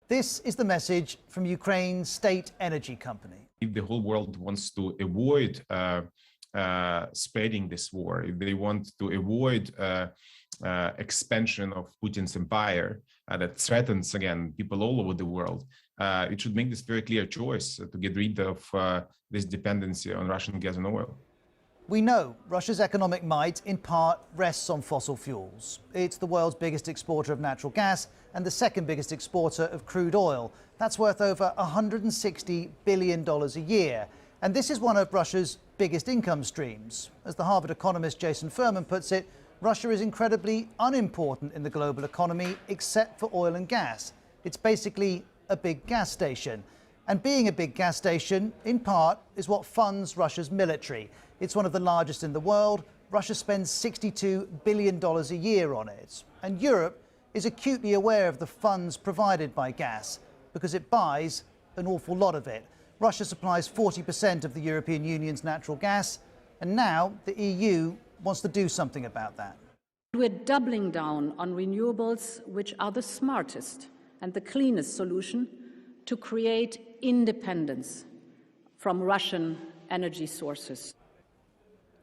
This is the message from Ukraine's state energy company. If the whole world wants to avoid spreading this war, if they want to avoid expansion of Putin's empire that threatens, again, people all over the world, it should make this very clear choice to get rid of this dependency on Russian gas and oil. We know Russia's economic might in part rests on fossil fuels. It's the world's biggest exporter of natural gas and the second biggest exporter of crude oil. That's worth over $160 billion a year. And this is one of Russia's biggest income streams. As the Harvard economist Jason Furman puts it, Russia is incredibly unimportant in the global economy except for oil and gas. It's basically a big gas station. And being a big gas station, in part, is what funds Russia's military. It's one of the largest in the world. Russia spends $62 billion a year on it. And Europe is acutely aware of the funds provided by gas because it buys an awful lot of it. Russia supplies 40% of the European Union's natural gas, and now the EU wants to do something about that. We're doubling down on renewables, which are the smartest and the cleanest solution to create independence from Russian energy sources.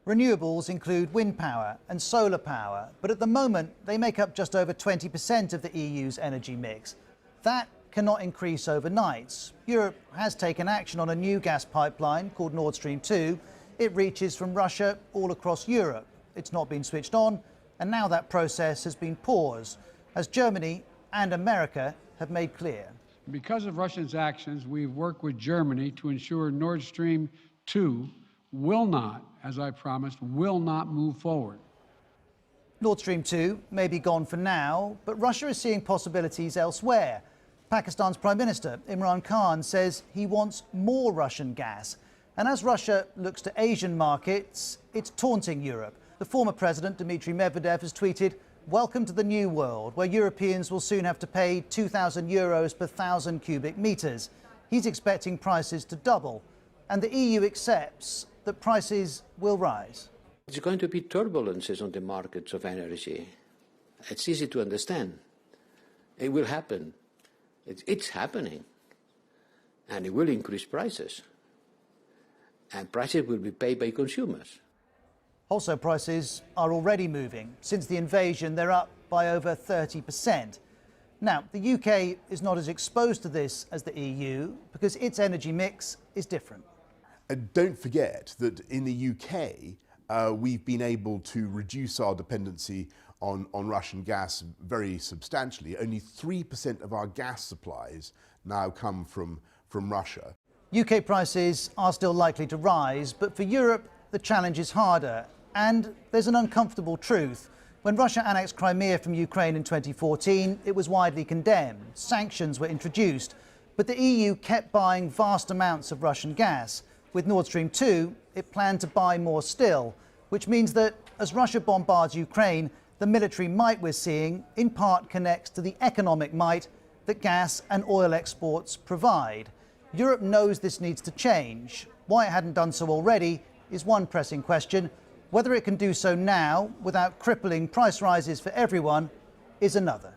Renewables include wind power and solar power, but at the moment they make up just over 20% of the EU's energy mix. That cannot increase overnight. Europe has taken action on a new gas pipeline called Nord Stream 2. It reaches from Russia all across Europe. It's not been switched on, and now that process has been paused, as Germany and America have made clear. Because of Russia's actions, we've worked with Germany to ensure Nord Stream 2 will not, as I promised, will not move forward. Nord Stream 2 may be gone for now, but Russia is seeing possibilities elsewhere. Pakistan's Prime Minister Imran Khan says he wants more Russian gas. And as Russia looks to Asian markets, it's taunting Europe. The former president, Dmitry Medvedev, has tweeted, "Welcome to the new world, where Europeans will soon have to pay 2,000 euros per 1,000 cubic meters." He's expecting prices to double, and the EU accepts that prices will rise. There's going to be turbulences on the markets of energy. It's easy to understand. It will happen. It's happening. And it will increase prices. And prices will be paid by consumers. Wholesale prices are already moving. Since the invasion, they're up by over 30%. Now, the UK is not as exposed to this as the EU because its energy mix is different. And don't forget that in the UK, we've been able to reduce our dependency on Russian gas very substantially. Only 3% of our gas supplies now come from Russia. UK prices are still likely to rise, but for Europe, the challenge is harder. And there's an uncomfortable truth. When Russia annexed Crimea from Ukraine in 2014, it was widely condemned. Sanctions were introduced, but the EU kept buying vast amounts of Russian gas. With Nord Stream 2, it planned to buy more still, which means that as Russia bombards Ukraine, the military might we're seeing in part connects to the economic might that gas and oil exports provide. Europe knows this needs to change. Why it hadn't done so already is one pressing question. Whether it can do so now without crippling price rises for everyone is another.